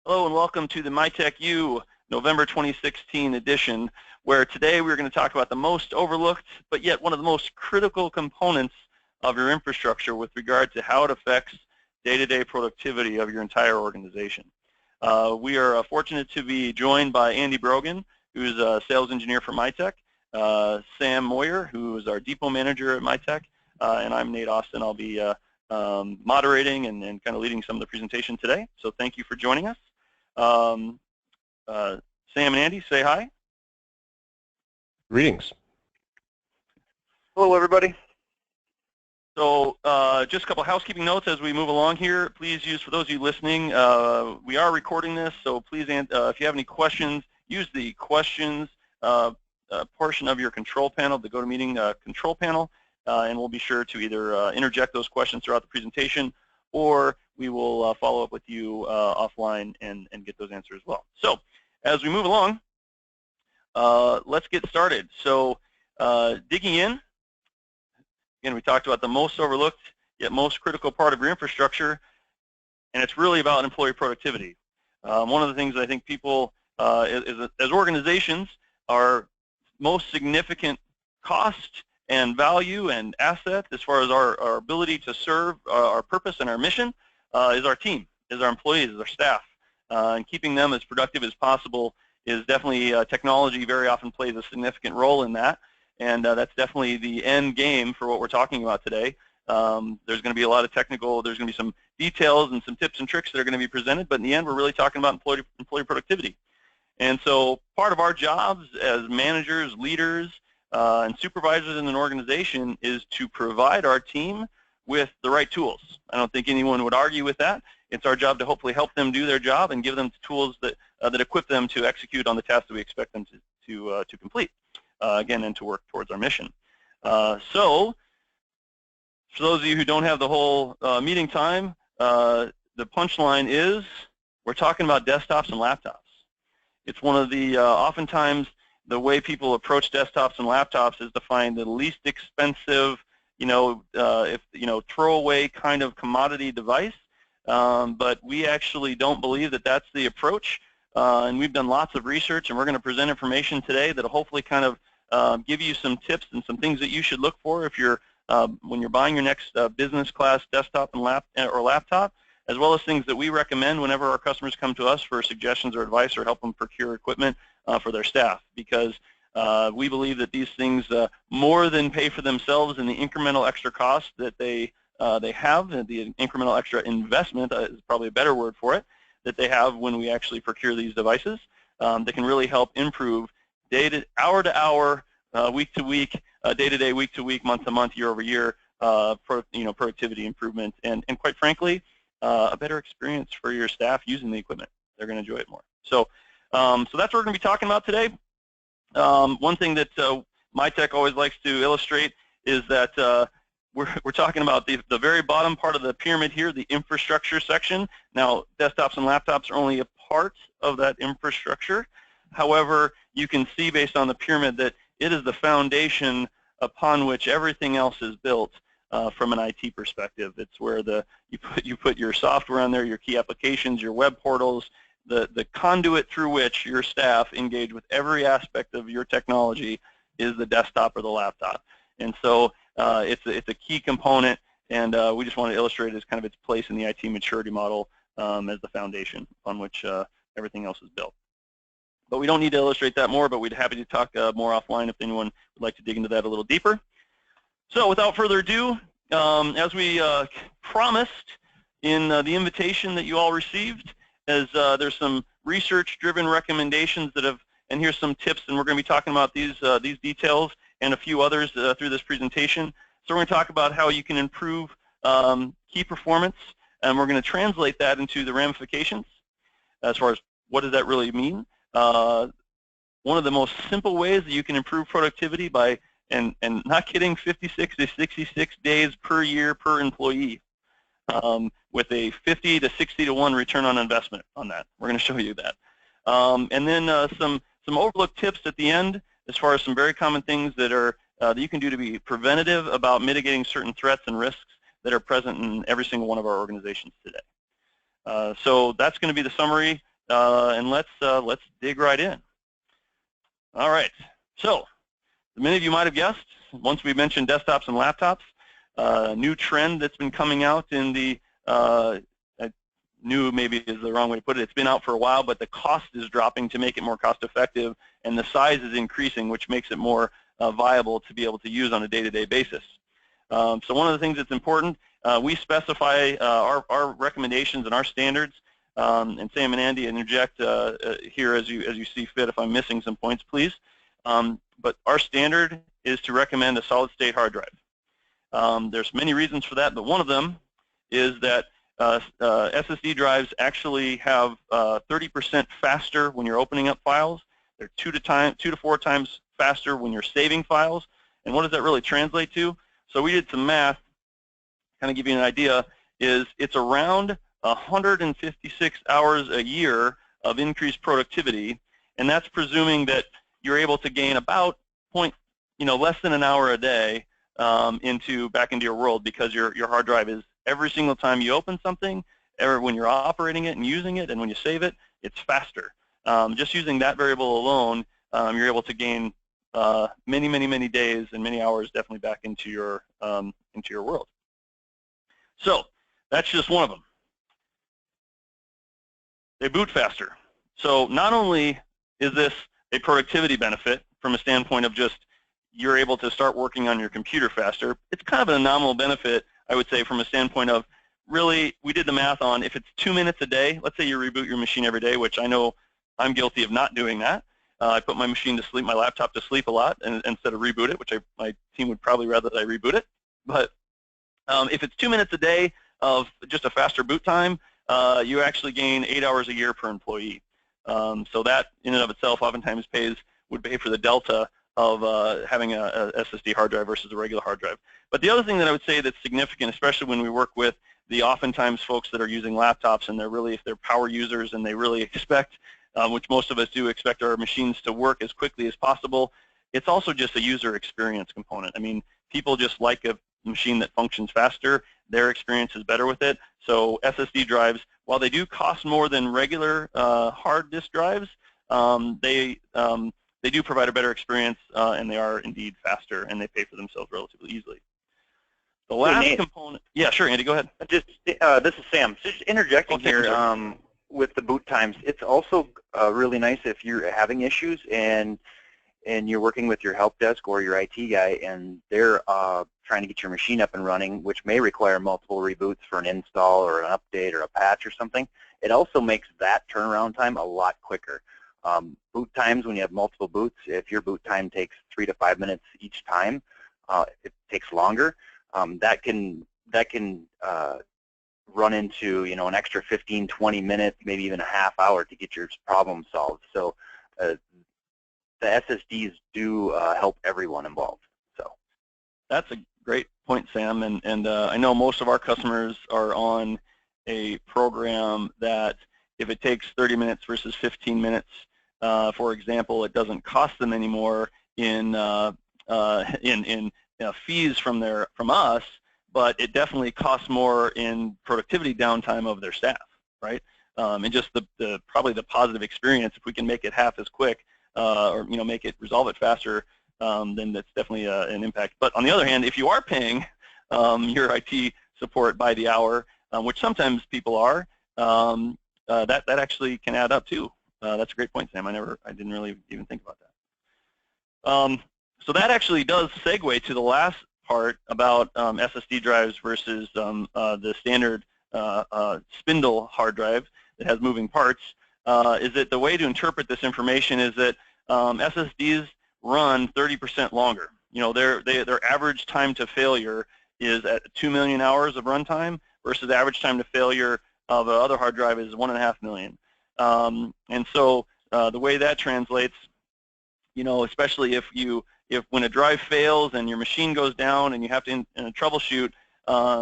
Hello and welcome to the Mytech U November 2016 edition, where today we're going to talk about the most overlooked, but yet one of the most critical components of your infrastructure with regard to how it affects day-to-day productivity of your entire organization. We are fortunate to be joined by Andy Brogan, who's a sales engineer for Mytech, Sam Moyer, who is our depot manager at Mytech, and I'm Nate Austin. I'll be moderating and kind of leading some of the presentation today. So thank you for joining us. Sam and Andy, say hi. Greetings. Hello, everybody. So just a couple housekeeping notes as we move along here. Please use, for those of you listening, we are recording this, so please, if you have any questions, use the questions portion of your control panel, the GoToMeeting control panel, and we'll be sure to either interject those questions throughout the presentation, or we will follow up with you offline and get those answers as well. So as we move along, let's get started. So digging in, again, we talked about the most overlooked yet most critical part of your infrastructure, and it's really about employee productivity. One of the things I think people, as organizations, our most significant cost and value and asset as far as our ability to serve our purpose and our mission is our team, is our employees, is our staff. And keeping them as productive as possible is definitely, technology very often plays a significant role in that. And that's definitely the end game for what we're talking about today. There's going to be a lot of technical, there's going to be some details and some tips and tricks that are going to be presented, but in the end, we're really talking about employee productivity. And so part of our jobs as managers, leaders, and supervisors in an organization is to provide our team with the right tools. I don't think anyone would argue with that. It's our job to hopefully help them do their job and give them tools that that equip them to execute on the tasks that we expect them to complete, again, and to work towards our mission. So for those of you who don't have the whole meeting time, the punchline is we're talking about desktops and laptops. It's one of the, oftentimes, the way people approach desktops and laptops is to find the least expensive, throwaway kind of commodity device. But we actually don't believe that that's the approach. And we've done lots of research, and we're going to present information today that will hopefully kind of give you some tips and some things that you should look for if you're when you're buying your next business class desktop and laptop, as well as things that we recommend whenever our customers come to us for suggestions or advice or help them procure equipment for their staff, because we believe that these things more than pay for themselves in the incremental extra cost that they have, the incremental extra investment is probably a better word for it, that they have when we actually procure these devices that can really help improve hour to hour, week to week, day to day, week to week, month to month, year over year, productivity improvement, and quite frankly, a better experience for your staff using the equipment. They're going to enjoy it more. So that's what we're going to be talking about today. One thing that Mytech always likes to illustrate is that we're talking about the very bottom part of the pyramid here, the infrastructure section. Now, desktops and laptops are only a part of that infrastructure. However, you can see based on the pyramid that it is the foundation upon which everything else is built from an IT perspective. It's where you put your software on there, your key applications, your web portals, the conduit through which your staff engage with every aspect of your technology is the desktop or the laptop. And so it's a key component, and we just want to illustrate it as kind of its place in the IT maturity model as the foundation on which everything else is built. But we don't need to illustrate that more, but we'd be happy to talk more offline if anyone would like to dig into that a little deeper. So without further ado, as we promised in the invitation that you all received, as there's some research-driven recommendations that have, and here's some tips, and we're going to be talking about these details and a few others through this presentation. So we're going to talk about how you can improve key performance, and we're going to translate that into the ramifications as far as what does that really mean. One of the most simple ways that you can improve productivity by, and not kidding, 56 to 66 days per year per employee, with a 50 to 60 to 1 return on investment on that. We're going to show you that. And then some overlooked tips at the end as far as some very common things that are that you can do to be preventative about mitigating certain threats and risks that are present in every single one of our organizations today. So that's going to be the summary and let's dig right in. All right. So many of you might have guessed, once we mentioned desktops and laptops, a new trend that's been coming out in the new maybe is the wrong way to put it. It's been out for a while, but the cost is dropping to make it more cost effective, and the size is increasing, which makes it more viable to be able to use on a day-to-day basis. So one of the things that's important, we specify our recommendations and our standards, and Sam and Andy interject here as you see fit if I'm missing some points, please. But our standard is to recommend a solid-state hard drive. There's many reasons for that, but one of them is that SSD drives actually have 30% faster when you're opening up files. They're 2 to 4 times faster when you're saving files. And what does that really translate to? So we did some math, kind of give you an idea, is it's around 156 hours a year of increased productivity, and that's presuming that you're able to gain about less than an hour a day back into your world, because your hard drive is every single time you open something, when you're operating it and using it, and when you save it, it's faster. Just using that variable alone, you're able to gain many days and many hours definitely back into your world. So that's just one of them. They boot faster. So not only is this a productivity benefit from a standpoint of just you're able to start working on your computer faster, it's kind of an anomalous benefit, I would say, from a standpoint of really, we did the math on if it's 2 minutes a day, let's say you reboot your machine every day, which I know I'm guilty of not doing that. I put my machine to sleep, my laptop to sleep a lot, instead of reboot it, which my team would probably rather that I reboot it. But if it's 2 minutes a day of just a faster boot time, you actually gain 8 hours a year per employee. So that in and of itself oftentimes would pay for the delta of having a SSD hard drive versus a regular hard drive. But the other thing that I would say that's significant, especially when we work with the oftentimes folks that are using laptops and if they're power users and they really expect, which most of us do, expect our machines to work as quickly as possible, it's also just a user experience component. I mean, people just like a machine that functions faster. Their experience is better with it. So SSD drives, while they do cost more than regular hard disk drives, they do provide a better experience, and they are indeed faster, and they pay for themselves relatively easily. The last component, yeah, sure, Andy, go ahead. This is Sam. Just interjecting here with the boot times. It's also really nice if you're having issues and you're working with your help desk or your IT guy, and they're trying to get your machine up and running, which may require multiple reboots for an install or an update or a patch or something. It also makes that turnaround time a lot quicker. Boot times, when you have multiple boots, if your boot time takes 3 to 5 minutes each time, it takes longer. That can run into an extra 15, 20 minutes, maybe even a half hour to get your problem solved. So the SSDs do help everyone involved. So that's a great point, Sam. And I know most of our customers are on a program that if it takes 30 minutes versus 15 minutes, for example, it doesn't cost them anymore in fees from us, but it definitely costs more in productivity downtime of their staff, right? And just probably the positive experience, if we can make it half as quick, or resolve it faster, then that's definitely an impact. But on the other hand, if you are paying your IT support by the hour, which sometimes people are, that actually can add up too. That's a great point, Sam. I didn't really even think about that. So that actually does segue to the last part about SSD drives versus the standard spindle hard drive that has moving parts. Is that the way to interpret this information is that SSDs run 30% longer. Their average time to failure is at 2 million hours of runtime versus the average time to failure of another hard drive is 1.5 million. And so the way that translates, especially if when a drive fails and your machine goes down and you have to troubleshoot,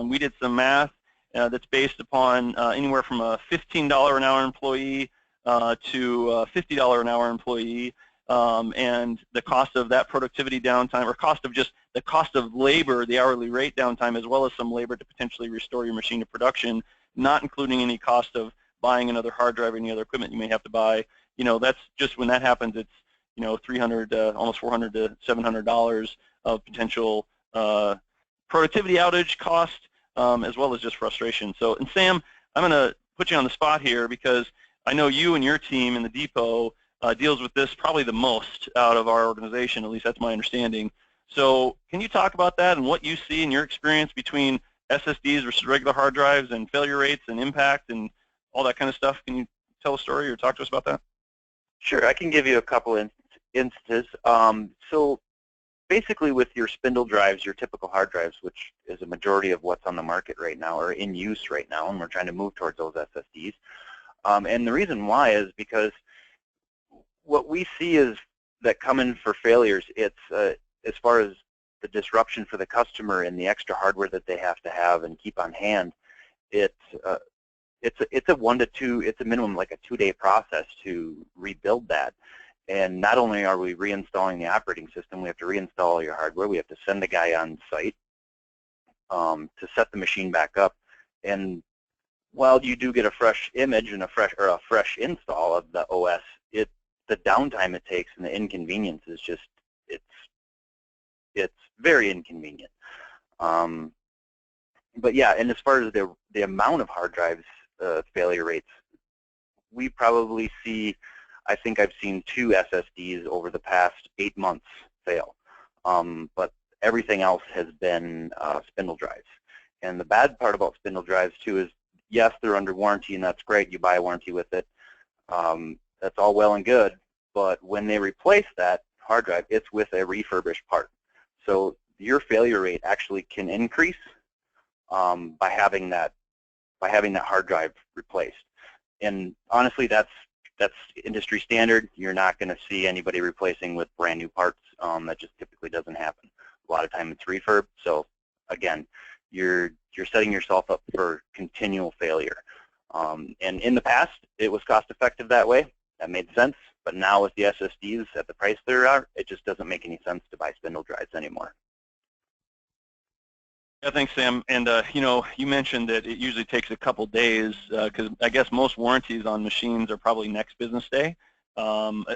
we did some math that's based upon anywhere from a $15 an hour employee to a $50 an hour employee, and the cost of that productivity downtime, or the cost of labor, the hourly rate downtime, as well as some labor to potentially restore your machine to production, not including any cost of buying another hard drive or any other equipment you may have to buy, that's just when that happens, it's, $300, almost $400 to $700 of potential productivity outage cost, as well as just frustration. So, and Sam, I'm going to put you on the spot here because I know you and your team in the depot deals with this probably the most out of our organization, at least that's my understanding. So can you talk about that and what you see in your experience between SSDs versus regular hard drives and failure rates and impact and all that kind of stuff? Can you tell a story or talk to us about that? Sure, I can give you a couple instances. So basically with your spindle drives, your typical hard drives, which is a majority of what's on the market right now or in use right now, and we're trying to move towards those SSDs. And the reason why is because what we see is that coming for failures, it's as far as the disruption for the customer and the extra hardware that they have to have and keep on hand, it's a minimum like a 2-day process to rebuild that. And not only are we reinstalling the operating system, we have to reinstall all your hardware. We have to send a guy on site to set the machine back up. And while you do get a fresh image and a fresh install of the OS, the downtime it takes and the inconvenience is just it's very inconvenient. But yeah, and as far as the amount of hard drives failure rates, we probably see, I think I've seen 2 SSDs over the past 8 months fail. But everything else has been spindle drives. And the bad part about spindle drives too is, yes, they're under warranty and that's great. You buy a warranty with it. That's all well and good. But when they replace that hard drive, it's with a refurbished part. So your failure rate actually can increase by having that hard drive replaced. And honestly, that's industry standard. You're not going to see anybody replacing with brand new parts. That just typically doesn't happen. A lot of time it's refurb. So again, you're setting yourself up for continual failure. And in the past, it was cost effective that way. That made sense. But now with the SSDs at the price they are, it just doesn't make any sense to buy spindle drives anymore. Yeah, thanks, Sam. And you mentioned that it usually takes a couple days because I guess most warranties on machines are probably next business day. Not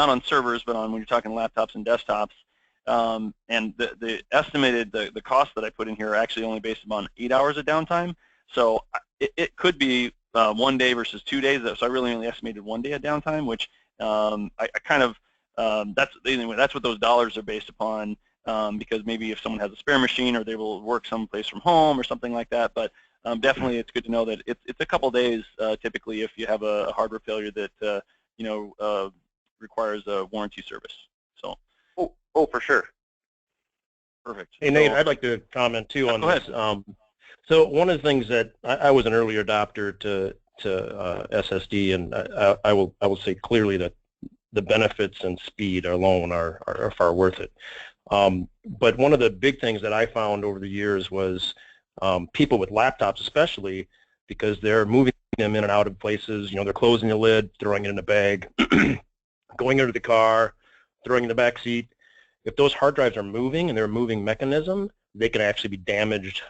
on servers, but on when you're talking laptops and desktops. And the estimated the cost that I put in here are actually only based upon 8 hours of downtime. So it could be 1 day versus 2 days. So I really only estimated 1 day of downtime, which I kind of that's what those dollars are based upon. Because maybe if someone has a spare machine or they will work someplace from home or something like that. But definitely it's good to know that it's a couple days typically if you have a hardware failure that requires a warranty service. So. Oh, for sure. Perfect. Hey, Nate, I'd like to comment too on this. So one of the things that I was an early adopter to SSD, and I will say clearly that the benefits and speed alone are far worth it. But one of the big things that I found over the years was people with laptops especially, because they're moving them in and out of places, they're closing the lid, throwing it in a bag, going into the car, throwing it in the back seat. If those hard drives are moving and they're a moving mechanism, they can actually be damaged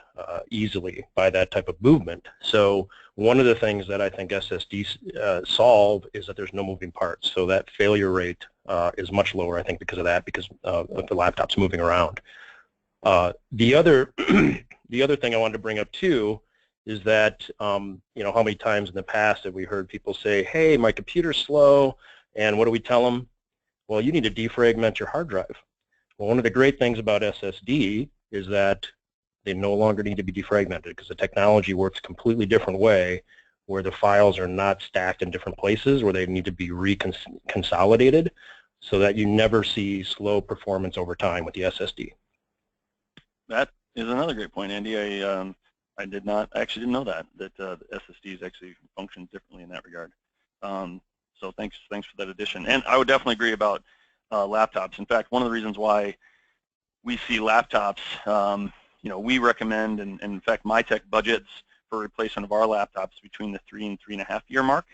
easily by that type of movement. So one of the things that I think SSDs solve is that there's no moving parts. So that failure rate is much lower, I think, because of that, because of the laptops moving around. The other thing I wanted to bring up too is that how many times in the past have we heard people say, "Hey, my computer's slow," and what do we tell them? Well, you need to defragment your hard drive. Well, one of the great things about SSD is that they no longer need to be defragmented because the technology works a completely different way, where the files are not stacked in different places, where they need to be reconsolidated, so that you never see slow performance over time with the SSD. That is another great point, Andy. I actually didn't know that the SSDs actually function differently in that regard. So thanks for that addition. And I would definitely agree about laptops. In fact, one of the reasons why we see laptops, we recommend, and in fact, Mytech budgets for replacement of our laptops between the 3 and 3.5 year mark,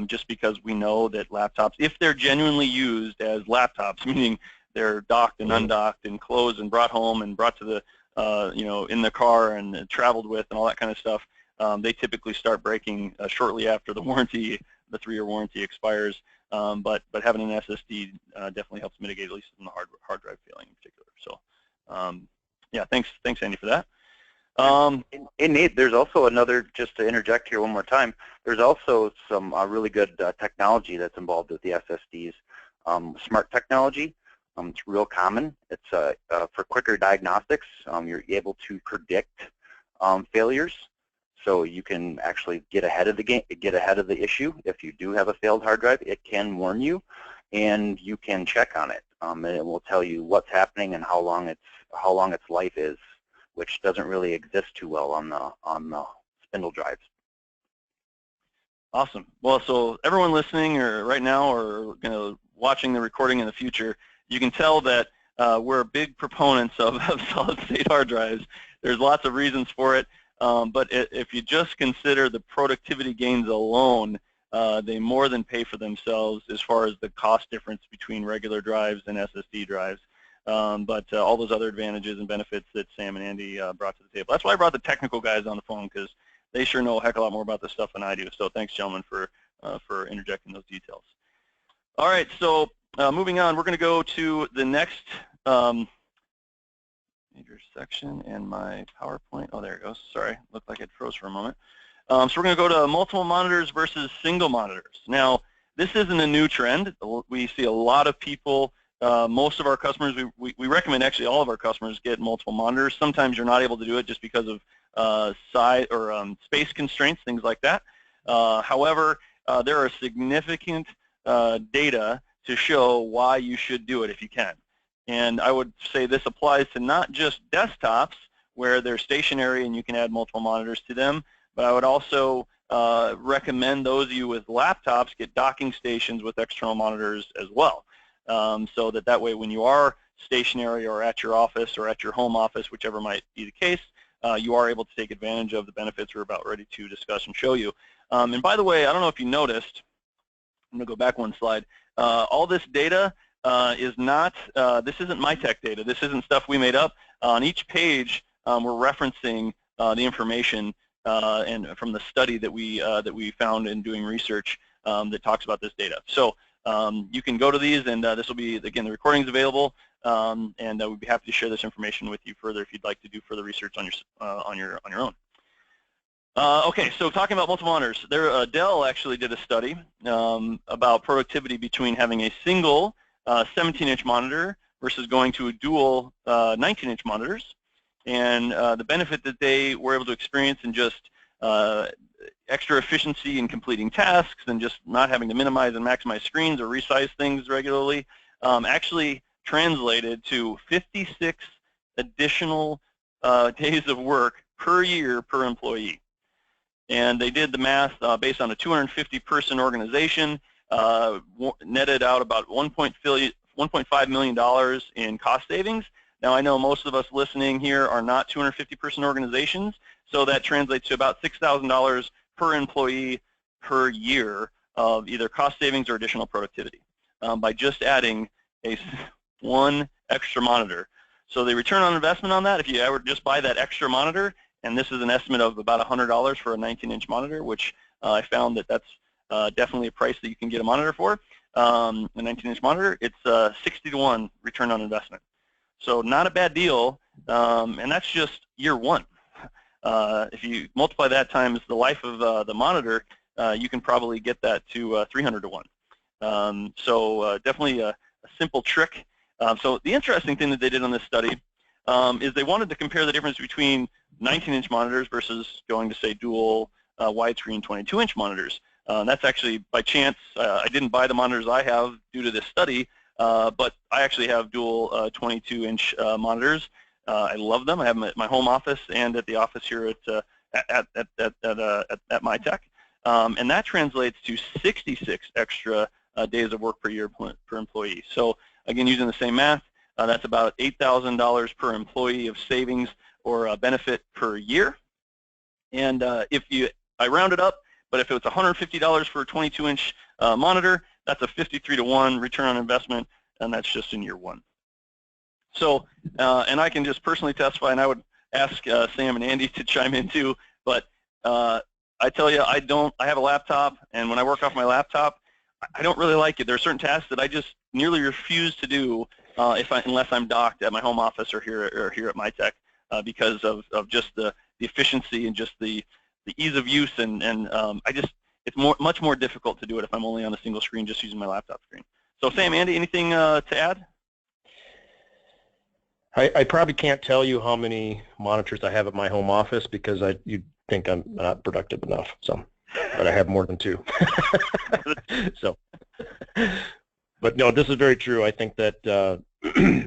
just because we know that laptops, if they're genuinely used as laptops, meaning they're docked and undocked and closed and brought home and brought to the, in the car and traveled with and all that kind of stuff, they typically start breaking shortly after the warranty, the 3-year warranty expires. But having an SSD definitely helps mitigate, at least in the hard drive failing in particular. So yeah, thanks Andy for that. And Nate, there's also another, just to interject here one more time, there's also some really good technology that's involved with the SSDs. Smart technology, it's real common. It's for quicker diagnostics. You're able to predict failures, so you can actually get ahead of the issue. If you do have a failed hard drive, it can warn you, and you can check on it. And it will tell you what's happening and how long its life is, which doesn't really exist too well on the spindle drives. Awesome. Well, so everyone listening right now or watching the recording in the future, you can tell that we're big proponents of solid-state hard drives. There's lots of reasons for it, but if you just consider the productivity gains alone, they more than pay for themselves as far as the cost difference between regular drives and SSD drives. But all those other advantages and benefits that Sam and Andy brought to the table. That's why I brought the technical guys on the phone, because they sure know a heck of a lot more about this stuff than I do. So thanks, gentlemen, for interjecting those details. All right, so moving on, we're going to go to the next major section in my PowerPoint. Oh, there it goes. Sorry, looked like it froze for a moment. So we're going to go to multiple monitors versus single monitors. Now, this isn't a new trend. We see a lot of people. Most of our customers, we recommend actually all of our customers get multiple monitors. Sometimes you're not able to do it just because of size or space constraints, things like that. However, there are significant data to show why you should do it if you can. And I would say this applies to not just desktops where they're stationary and you can add multiple monitors to them, but I would also recommend those of you with laptops get docking stations with external monitors as well. So that way when you are stationary or at your office or at your home office, whichever might be the case, you are able to take advantage of the benefits we're about ready to discuss and show you. And by the way, I don't know if you noticed, I'm going to go back one slide. All this data is not, this isn't Mytech data. This isn't stuff we made up. On each page, we're referencing the information and from the study that we found in doing research that talks about this data. So you can go to these, and this will be, again, the recording is available, and we'd be happy to share this information with you further if you'd like to do further research on your own. Okay, so talking about multiple monitors, Dell actually did a study about productivity between having a single 17-inch monitor versus going to a dual 19-inch monitors, and the benefit that they were able to experience in just extra efficiency in completing tasks and just not having to minimize and maximize screens or resize things regularly actually translated to 56 additional days of work per year per employee. And they did the math based on a 250-person organization, netted out about $1.5 million in cost savings. Now, I know most of us listening here are not 250-person organizations, so that translates to about $6,000 per employee per year of either cost savings or additional productivity by just adding one extra monitor. So the return on investment on that, if you ever just buy that extra monitor, and this is an estimate of about $100 for a 19-inch monitor, which I found that's definitely a price that you can get a monitor for, a 19-inch monitor, it's 60-to-1 return on investment. So not a bad deal, and that's just year one. If you multiply that times the life of the monitor, you can probably get that to 300-to-1. So definitely a simple trick. So the interesting thing that they did on this study is they wanted to compare the difference between 19-inch monitors versus going to, say, dual widescreen 22-inch monitors. That's actually by chance. I didn't buy the monitors I have due to this study, but I actually have dual 22-inch monitors. I love them. I have them at my home office and at the office here at Mytech, and that translates to 66 extra days of work per year per employee. So again, using the same math, that's about $8,000 per employee of savings or benefit per year. And I round it up, but if it was $150 for a 22-inch monitor, that's a 53-to-1 return on investment, and that's just in year one. So, and I can just personally testify, and I would ask Sam and Andy to chime in too, but I tell you, I have a laptop, and when I work off my laptop, I don't really like it. There are certain tasks that I just nearly refuse to do unless I'm docked at my home office or here at Mytech because of just the efficiency and just the ease of use, and it's much more difficult to do it if I'm only on a single screen just using my laptop screen. So Sam, Andy, anything to add? I probably can't tell you how many monitors I have at my home office because you'd think I'm not productive enough. So, but I have more than 2. So, but no, this is very true. I think that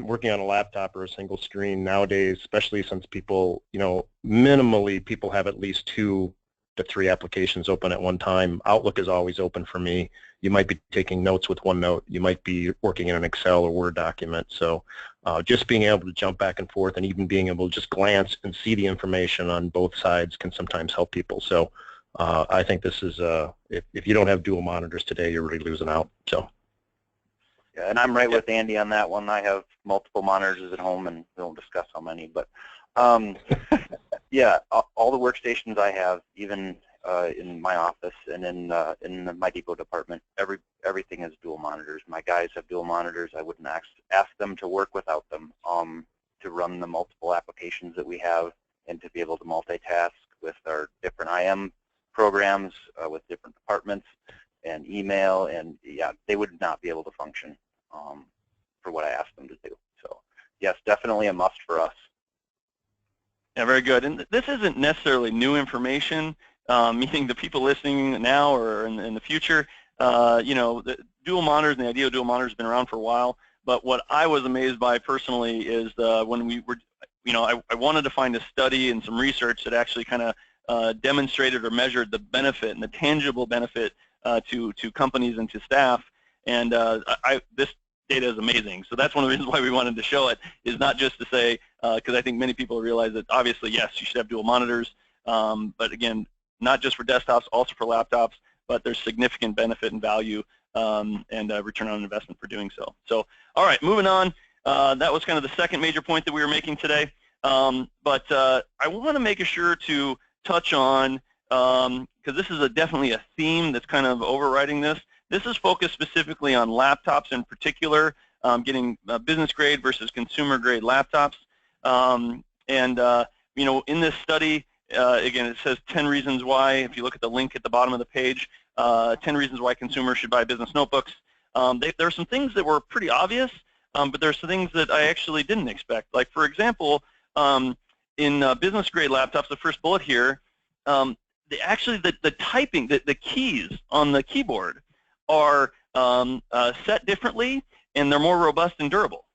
working on a laptop or a single screen nowadays, especially since people, minimally people have at least 2 to 3 applications open at one time. Outlook is always open for me. You might be taking notes with OneNote. You might be working in an Excel or Word document. So just being able to jump back and forth and even being able to just glance and see the information on both sides can sometimes help people. So I think this is, if you don't have dual monitors today, you're really losing out. So. Yeah, and I'm right with Andy on that one. I have multiple monitors at home, and we won't discuss how many, but yeah, all the workstations I have, even in my office and in my depot department, everything is dual monitors. My guys have dual monitors. I wouldn't ask them to work without them to run the multiple applications that we have and to be able to multitask with our different IM programs with different departments and email, and yeah, they would not be able to function for what I asked them to do. So yes, definitely a must for us. Yeah, very good. And this isn't necessarily new information, meaning the people listening now or in the future, the dual monitors and the idea of dual monitors has been around for a while. But what I was amazed by personally is when we were, I wanted to find a study and some research that actually kind of demonstrated or measured the benefit and the tangible benefit to companies and to staff. And this data is amazing. So that's one of the reasons why we wanted to show it, is not just to say, because I think many people realize that obviously, yes, you should have dual monitors, but again, not just for desktops, also for laptops, but there's significant benefit and value and return on investment for doing so. So, all right, moving on. That was kind of the second major point that we were making today. But I want to make sure to touch on, because this is definitely a theme that's kind of overriding this. This is focused specifically on laptops in particular, getting business grade versus consumer grade laptops. In this study, again, it says 10 reasons why, if you look at the link at the bottom of the page, 10 reasons why consumers should buy business notebooks. There are some things that were pretty obvious, but there's some things that I actually didn't expect. Like, for example, in business grade laptops, the first bullet here, the typing, the keys on the keyboard are set differently, and they're more robust and durable.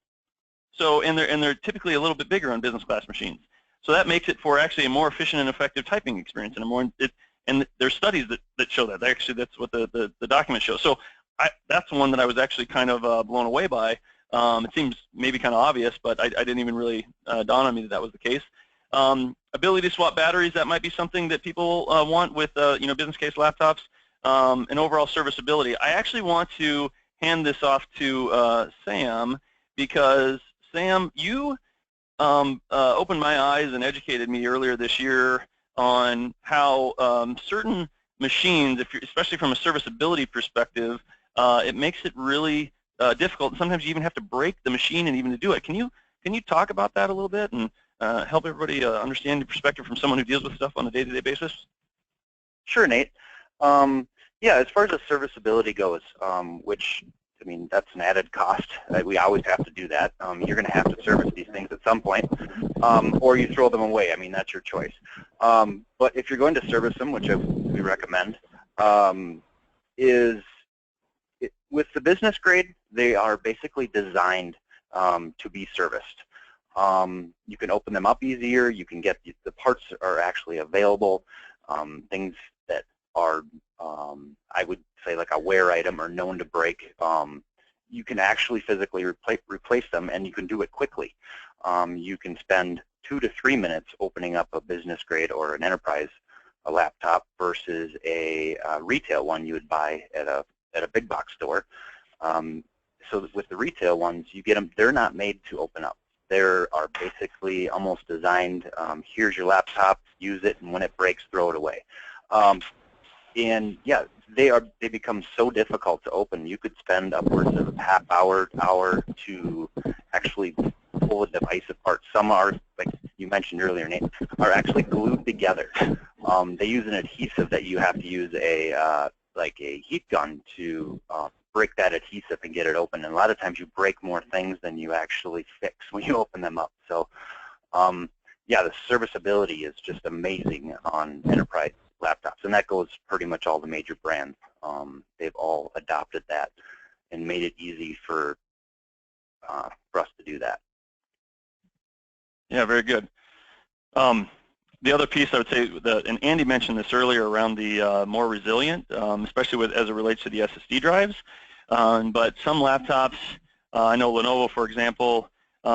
So, and they're typically a little bit bigger on business class machines. So that makes it for actually a more efficient and effective typing experience, and there's studies that show that. Actually, that's what the document shows. So that's one that I was actually kind of blown away by. It seems maybe kind of obvious, but I didn't even really dawn on me that was the case. Ability to swap batteries, that might be something that people want with business case laptops. And overall serviceability. I actually want to hand this off to Sam, because Sam, you opened my eyes and educated me earlier this year on how certain machines, especially from a serviceability perspective, it makes it really difficult. And sometimes you even have to break the machine and even to do it. Can you talk about that a little bit and help everybody understand your perspective from someone who deals with stuff on a day-to-day basis? Sure, Nate. Yeah, as far as the serviceability goes, which, I mean, that's an added cost. We always have to do that. You're going to have to service these things at some point, or you throw them away. I mean, that's your choice. But if you're going to service them, which we recommend, with the business grade, they are basically designed to be serviced. You can open them up easier. You can get the parts are actually available. Things that are, I would say, like a wear item or known to break, you can actually physically replace them, and you can do it quickly. You can spend 2 to 3 minutes opening up a business grade or an enterprise laptop versus a retail one you would buy at a big box store. So with the retail ones, you get them, they're not made to open up. There are basically almost designed, here's your laptop, use it, and when it breaks, throw it away. And yeah, they become so difficult to open. You could spend upwards of a half hour to actually pull a device apart. Some are, like you mentioned earlier, Nate, are actually glued together. They use an adhesive that you have to use like a heat gun to break that adhesive and get it open. And a lot of times you break more things than you actually fix when you open them up. So yeah, the serviceability is just amazing on enterprise laptops, and that goes pretty much all the major brands. They've all adopted that and made it easy for us to do that. Yeah, very good. The other piece I would say, and Andy mentioned this earlier around the more resilient, especially as it relates to the SSD drives. But some laptops, I know Lenovo, for example, they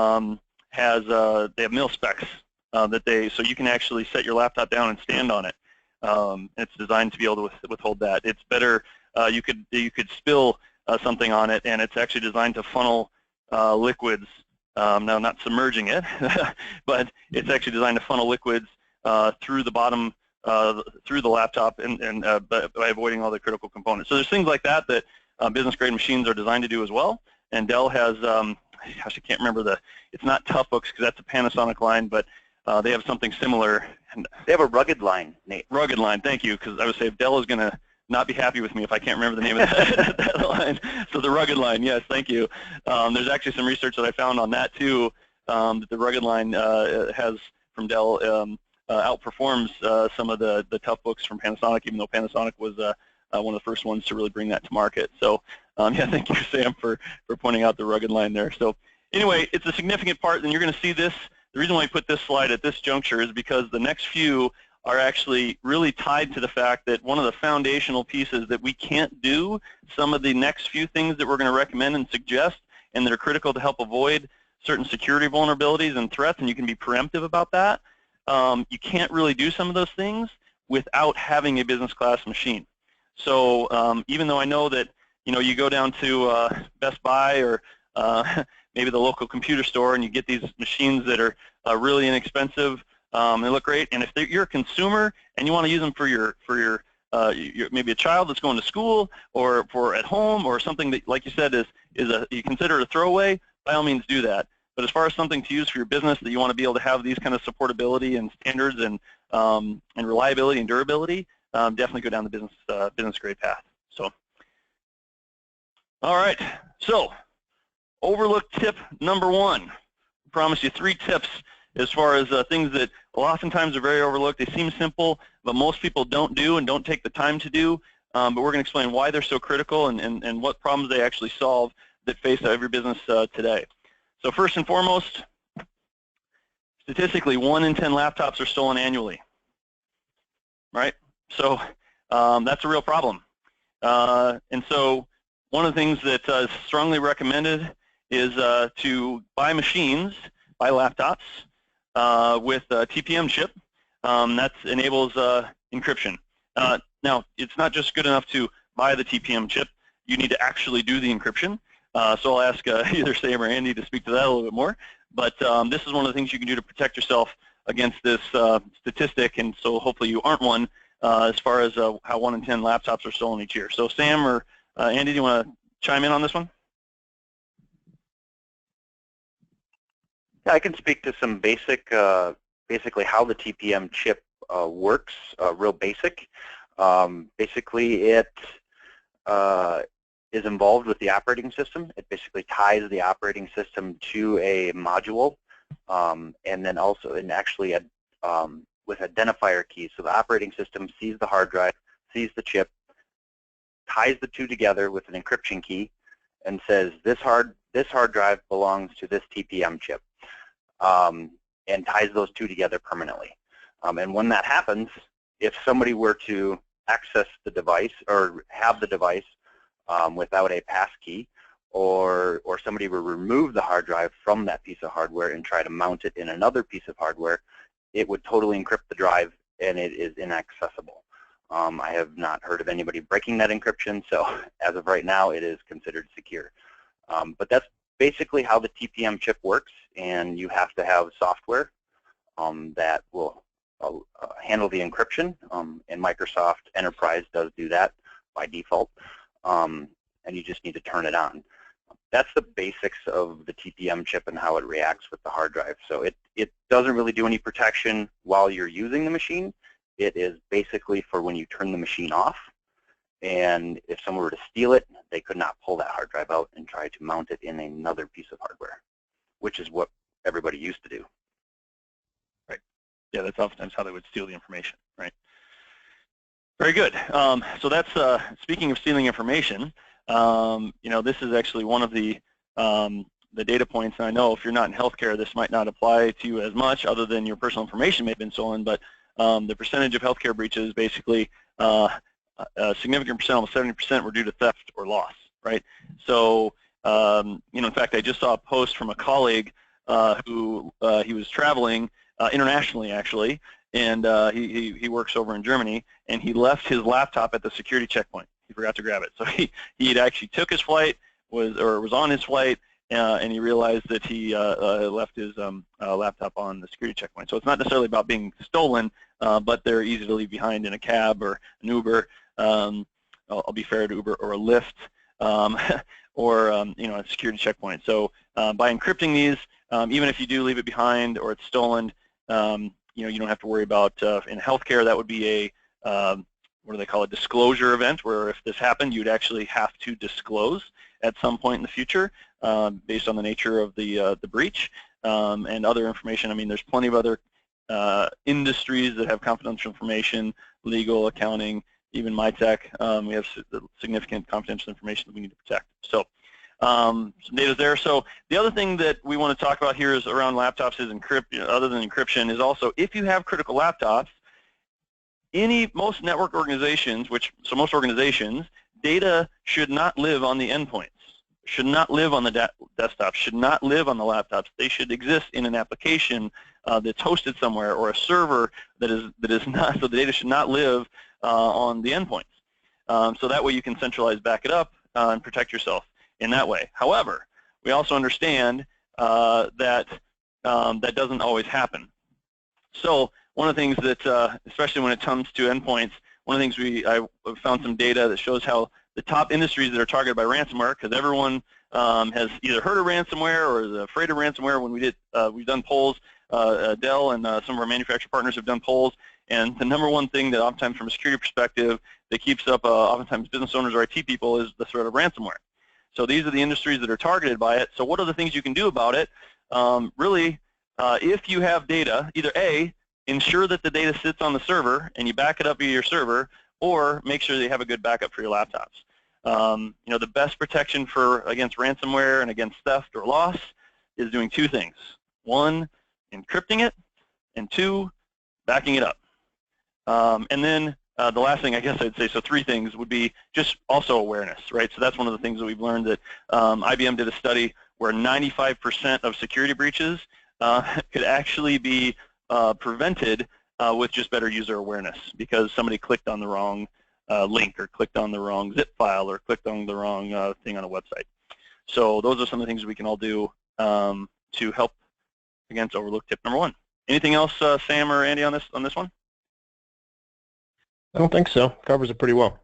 have mil specs so you can actually set your laptop down and stand on it. It's designed to be able to withhold that. It's better. You could spill something on it, and it's actually designed to funnel liquids. Now, not submerging it, but it's actually designed to funnel liquids through the bottom, through the laptop, and by avoiding all the critical components. So there's things like that business-grade machines are designed to do as well. And Dell has, gosh, I can't remember it's not Toughbooks because that's a Panasonic line, but they have something similar. They have a rugged line, Nate. Rugged line, thank you, because I would say if Dell is going to not be happy with me if I can't remember the name of that line. So the rugged line, yes, thank you. There's actually some research that I found on that too, that the rugged line has from Dell outperforms some of the Toughbooks from Panasonic, even though Panasonic was one of the first ones to really bring that to market. So yeah, thank you, Sam, for pointing out the rugged line there. So anyway, it's a significant part, and you're going to see this. The reason why I put this slide at this juncture is because the next few are actually really tied to the fact that one of the foundational pieces that we can't do, some of the next few things that we're going to recommend and suggest, and that are critical to help avoid certain security vulnerabilities and threats, and you can be preemptive about that. You can't really do some of those things without having a business class machine. So even though I know that you go down to Best Buy or maybe the local computer store and you get these machines that are really inexpensive, they look great, and if you're a consumer and you want to use them for your maybe a child that's going to school or for at home or something that, like you said, you consider a throwaway, by all means do that. But as far as something to use for your business that you want to be able to have these kind of supportability and standards and reliability and durability, definitely go down the business grade path. So, all right. So, overlooked tip number 1. I promise you 3 tips as far as things that oftentimes are very overlooked. They seem simple, but most people don't do and don't take the time to do. But we're going to explain why they're so critical and what problems they actually solve that face every business today. So first and foremost, statistically, 1 in 10 laptops are stolen annually, right? So that's a real problem. And so one of the things that is strongly recommended is to buy laptops with a TPM chip that enables encryption. Now, it's not just good enough to buy the TPM chip. You need to actually do the encryption. So I'll ask either Sam or Andy to speak to that a little bit more. But this is one of the things you can do to protect yourself against this statistic, and so hopefully you aren't one as far as how 1 in 10 laptops are stolen each year. So Sam or Andy, do you want to chime in on this one? Yeah, I can speak to some basically how the TPM chip works, real basic. Basically, it is involved with the operating system. It basically ties the operating system to a module, and then also, actually with identifier keys. So the operating system sees the hard drive, sees the chip, ties the two together with an encryption key, and says this hard drive belongs to this TPM chip, and ties those two together permanently. And when that happens, if somebody were to access the device or have the device without a pass key, or somebody will remove the hard drive from that piece of hardware and try to mount it in another piece of hardware, it would totally encrypt the drive and it is inaccessible. I have not heard of anybody breaking that encryption, so as of right now, it is considered secure. But that's basically how the TPM chip works, and you have to have software that will handle the encryption, and Microsoft Enterprise does do that by default, and you just need to turn it on. That's the basics of the TPM chip and how it reacts with the hard drive. So it doesn't really do any protection while you're using the machine. It is basically for when you turn the machine off, and if someone were to steal it, they could not pull that hard drive out and try to mount it in another piece of hardware, which is what everybody used to do. Right. Yeah, that's oftentimes how they would steal the information, right? Very good. So that's, speaking of stealing information, this is actually one of the data points, and I know if you're not in healthcare, this might not apply to you as much, other than your personal information may have been stolen, but the percentage of healthcare breaches, basically, a significant percent, almost 70%, were due to theft or loss, right? So, in fact, I just saw a post from a colleague who he was traveling internationally, actually, and he works over in Germany, and he left his laptop at the security checkpoint. He forgot to grab it. So he had actually took his flight, was on his flight, and he realized that he left his laptop on the security checkpoint. So it's not necessarily about being stolen, but they're easy to leave behind in a cab or an Uber. I'll be fair to Uber or a Lyft, or a security checkpoint. So by encrypting these, even if you do leave it behind or it's stolen, you don't have to worry about, in healthcare, that would be a, what do they call, a disclosure event, where if this happened, you'd actually have to disclose at some point in the future, based on the nature of the breach, and other information. I mean, there's plenty of other industries that have confidential information, legal, accounting, even Mytech. We have significant confidential information that we need to protect. So some data's there. So the other thing that we want to talk about here is around laptops is other than encryption, is also if you have critical laptops, most network organizations, most organizations, data should not live on the endpoints, should not live on the desktop, should not live on the laptops. They should exist in an application that's hosted somewhere, or a server that is not, so the data should not live on the endpoints. So that way you can centralize, back it up, and protect yourself in that way. However, we also understand that that doesn't always happen. So one of the things that, especially when it comes to endpoints, one of the things I found some data that shows how the top industries that are targeted by ransomware, because everyone has either heard of ransomware or is afraid of ransomware. When we've done polls, Dell and some of our manufacturer partners have done polls, and the number one thing that oftentimes from a security perspective that keeps up oftentimes business owners or IT people is the threat of ransomware. So these are the industries that are targeted by it. So what are the things you can do about it? Really, if you have data, either A, ensure that the data sits on the server and you back it up via your server, or make sure that you have a good backup for your laptops. The best protection against ransomware and against theft or loss is doing two things. One, encrypting it, and two, backing it up. And then the last thing, I guess I'd say, so three things would be just also awareness, right? So that's one of the things that we've learned, that IBM did a study where 95% of security breaches could actually be prevented with just better user awareness, because somebody clicked on the wrong link, or clicked on the wrong zip file, or clicked on the wrong thing on a website. So those are some of the things we can all do to help against overlook tip number one. Anything else, Sam or Andy, on this one? I don't think so. Covers it pretty well.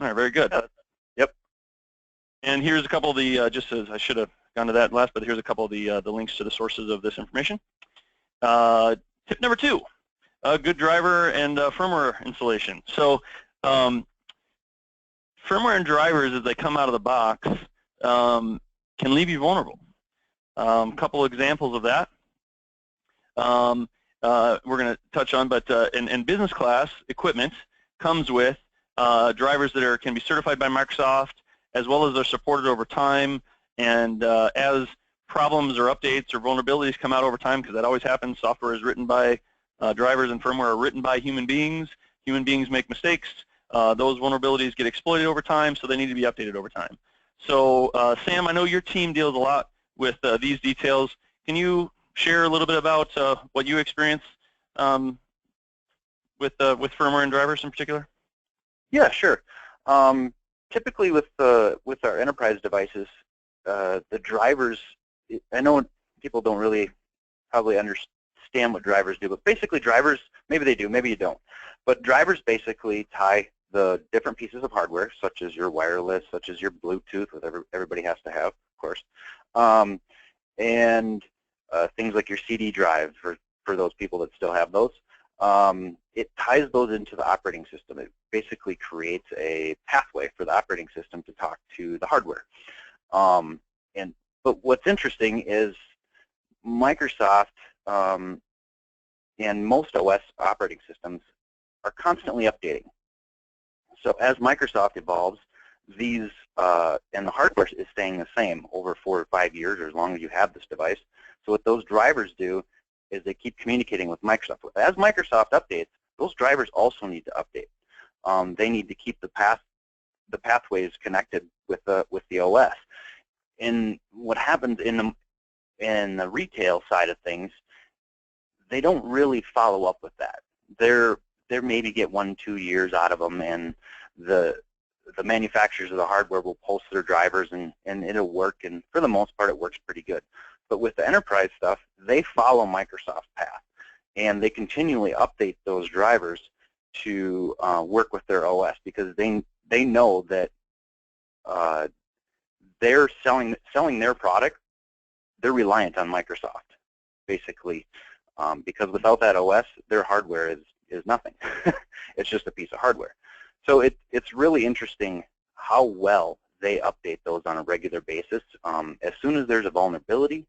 All right, very good. Yep. And here's a couple of the, just as I should have gone to that last, but here's a couple of the links to the sources of this information. Tip number two, good driver and firmware installation. So firmware and drivers, as they come out of the box, can leave you vulnerable. A couple examples of that we're going to touch on, but in business class equipment comes with drivers that can be certified by Microsoft, as well as they're supported over time, and as problems or updates or vulnerabilities come out over time, because that always happens. Software is written by drivers, and firmware are written by human beings. Human beings make mistakes. Those vulnerabilities get exploited over time, so they need to be updated over time. So Sam, I know your team deals a lot with these details. Can you share a little bit about what you experience with firmware and drivers in particular? Yeah, sure. Typically with our enterprise devices, the drivers, I know people don't really probably understand what drivers do, but basically drivers, maybe they do, maybe you don't. But drivers basically tie the different pieces of hardware, such as your wireless, such as your Bluetooth, which everybody has to have, of course, and things like your CD drive for those people that still have those. It ties those into the operating system. It basically creates a pathway for the operating system to talk to the hardware. But what's interesting is Microsoft and most OS operating systems are constantly updating. So as Microsoft evolves, these and the hardware is staying the same over 4 or 5 years, or as long as you have this device. So what those drivers do is they keep communicating with Microsoft. As Microsoft updates, those drivers also need to update. They need to keep the pathways connected with the OS. And what happens in the retail side of things, they don't really follow up with that. They maybe get 1-2 years out of them, and the manufacturers of the hardware will post their drivers, and it'll work, and for the most part it works pretty good. But with the enterprise stuff, they follow Microsoft's path, and they continually update those drivers to work with their OS, because they know that they're selling their product, they're reliant on Microsoft, basically, because without that OS, their hardware is nothing. It's just a piece of hardware. So it's really interesting how well they update those on a regular basis. As soon as there's a vulnerability,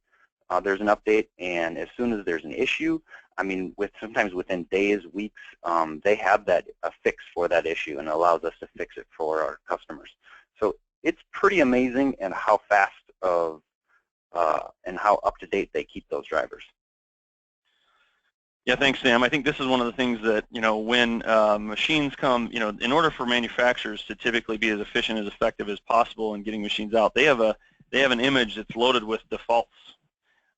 there's an update, and as soon as there's an issue, I mean, sometimes within days, weeks, they have a fix for that issue, and it allows us to fix it for our customers. So it's pretty amazing, and how fast and how up to date they keep those drivers. Yeah, thanks, Sam. I think this is one of the things that, when machines come, in order for manufacturers to typically be as efficient, as effective as possible in getting machines out, they have an image that's loaded with defaults.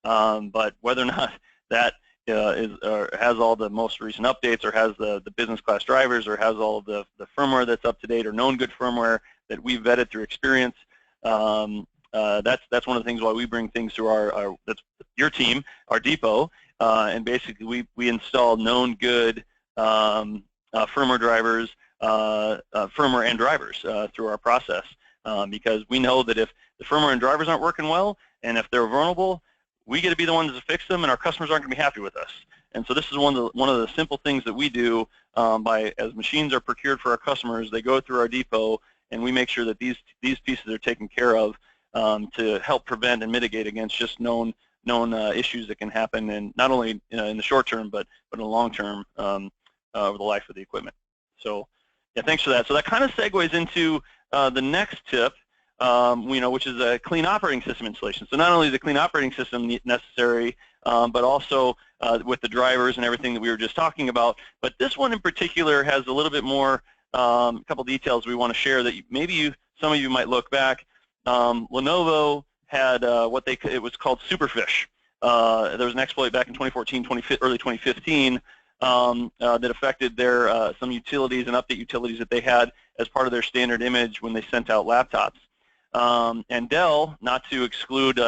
But whether or not that has all the most recent updates, or has the business class drivers, or has all of the firmware that's up to date, or known good firmware that we've vetted through experience, that's one of the things why we bring things through that's your team, our depot. And basically, we install known good firmware drivers, firmware and drivers through our process, because we know that if the firmware and drivers aren't working well, and if they're vulnerable, we get to be the ones to fix them, and our customers aren't going to be happy with us. And so this is one of the simple things that we do as machines are procured for our customers. They go through our depot, and we make sure that these pieces are taken care of to help prevent and mitigate against just known issues that can happen, and not only in the short term, but in the long term over the life of the equipment. So, yeah, thanks for that. So that kind of segues into the next tip, which is a clean operating system installation. So not only is the clean operating system necessary, but also with the drivers and everything that we were just talking about. But this one in particular has a little bit more, a couple details we want to share that maybe some of you might look back. Lenovo had it was called Superfish. There was an exploit back in 2014, early 2015 that affected their some utilities and update utilities that they had as part of their standard image when they sent out laptops. And Dell, not to exclude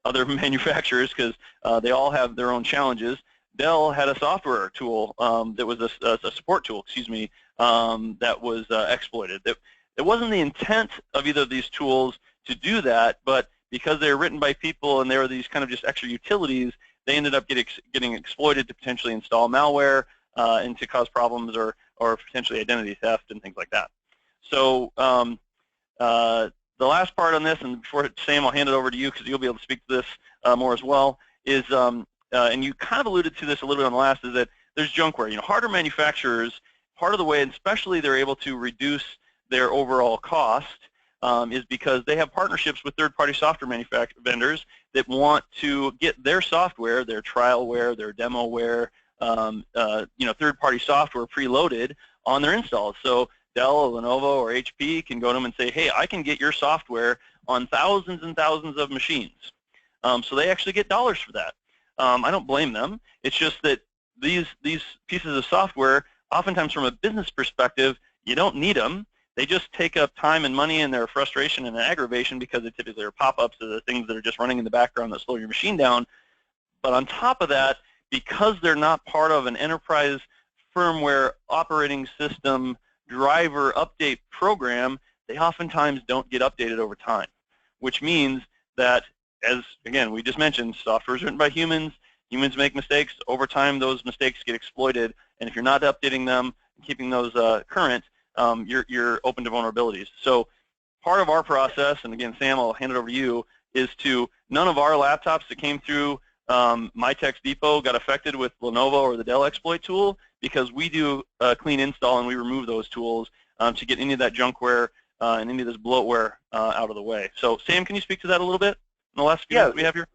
other manufacturers because they all have their own challenges, Dell had a software tool that was a support tool, excuse me, that was exploited. It wasn't the intent of either of these tools to do that, but because they were written by people and they were these kind of just extra utilities, they ended up getting exploited to potentially install malware and to cause problems or potentially identity theft and things like that. So the last part on this, and before Sam, I'll hand it over to you because you'll be able to speak to this more as well, is, and you kind of alluded to this a little bit on the last, is that there's junkware. Hardware manufacturers, part of the way, and especially they're able to reduce their overall cost, is because they have partnerships with third-party software vendors that want to get their software, their trialware, their demoware, third-party software preloaded on their installs. So Dell or Lenovo or HP can go to them and say, hey, I can get your software on thousands and thousands of machines. So they actually get dollars for that. I don't blame them. It's just that these pieces of software, oftentimes from a business perspective, you don't need them they just take up time and money, and their frustration and aggravation because they typically are pop-ups of the things that are just running in the background that slow your machine down. But on top of that, because they're not part of an enterprise firmware operating system driver update program, they oftentimes don't get updated over time, which means that, as again we just mentioned, software is written by humans. Humans make mistakes. Over time, those mistakes get exploited, and if you're not updating them, keeping those current, you're open to vulnerabilities. So part of our process, and again, Sam, I'll hand it over to you, is to none of our laptops that came through Mytech's depot got affected with Lenovo or the Dell exploit tool, because we do a clean install and we remove those tools to get any of that junkware and any of this bloatware out of the way. So Sam, can you speak to that a little bit in the last few minutes we have here?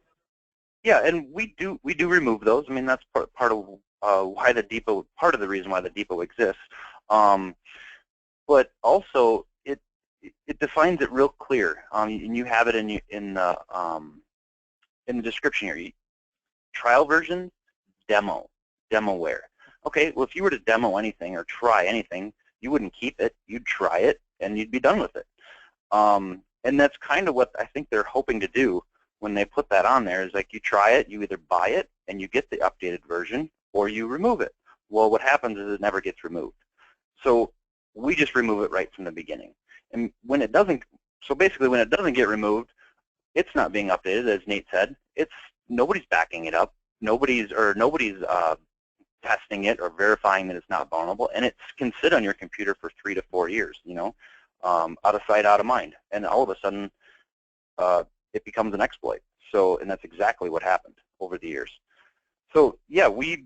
Yeah, and we do remove those. I mean, that's part of why the depot, part of the reason why the depot exists. But also it defines it real clear, and you have it in the description here. Trial version, demoware. Okay, well, if you were to demo anything or try anything, you wouldn't keep it. You'd try it, and you'd be done with it. And that's kind of what I think they're hoping to do when they put that on there, is like you try it, you either buy it, and you get the updated version, or you remove it. Well, what happens is it never gets removed. So we just remove it right from the beginning. And when it doesn't, so basically when it doesn't get removed, it's not being updated, as Nate said. Nobody's backing it up. Nobody's testing it or verifying that it's not vulnerable, and it can sit on your computer for 3 to 4 years, you know, out of sight, out of mind, and all of a sudden it becomes an exploit. So, and that's exactly what happened over the years. So yeah, we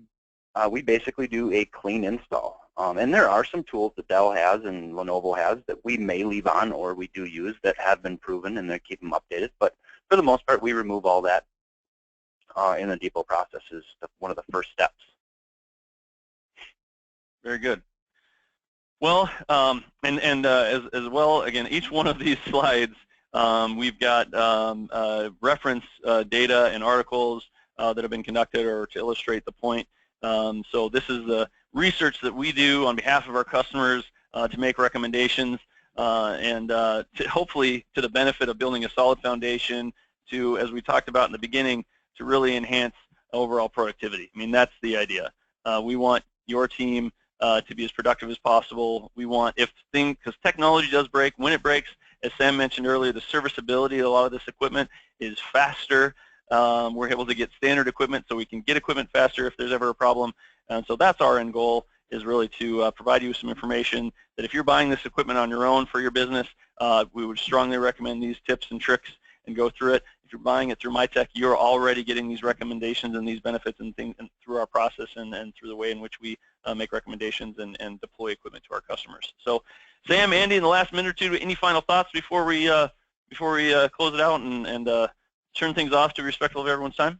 basically do a clean install, and there are some tools that Dell has and Lenovo has that we may leave on or we do use that have been proven, and they keep them updated. But for the most part, we remove all that in the depot process is one of the first steps. Very good. Well, as well, again, each one of these slides, we've got reference data and articles that have been conducted or to illustrate the point. So this is the research that we do on behalf of our customers to make recommendations and hopefully to the benefit of building a solid foundation to, as we talked about in the beginning, to really enhance overall productivity. I mean, that's the idea. We want your team to be as productive as possible. We want, because technology does break, when it breaks, as Sam mentioned earlier, the serviceability of a lot of this equipment is faster. We're able to get standard equipment so we can get equipment faster if there's ever a problem. And so that's our end goal, is really to provide you with some information that if you're buying this equipment on your own for your business, we would strongly recommend these tips and tricks and go through it. If you're buying it through Mytech, you're already getting these recommendations and these benefits and things through our process and through the way in which we make recommendations and deploy equipment to our customers. So, Sam, Andy, in the last minute or two, any final thoughts before we close it out and turn things off to be respectful of everyone's time?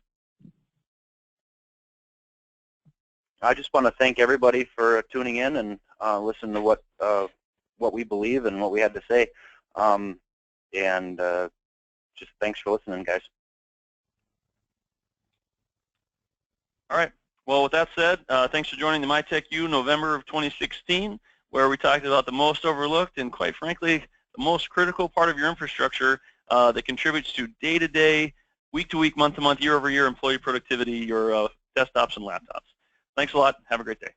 I just want to thank everybody for tuning in and listen to what we believe and what we had to say. Just thanks for listening, guys. All right. Well, with that said, thanks for joining the Mytech U November of 2016, where we talked about the most overlooked and, quite frankly, the most critical part of your infrastructure that contributes to day-to-day, week-to-week, month-to-month, year-over-year employee productivity, your desktops and laptops. Thanks a lot. Have a great day.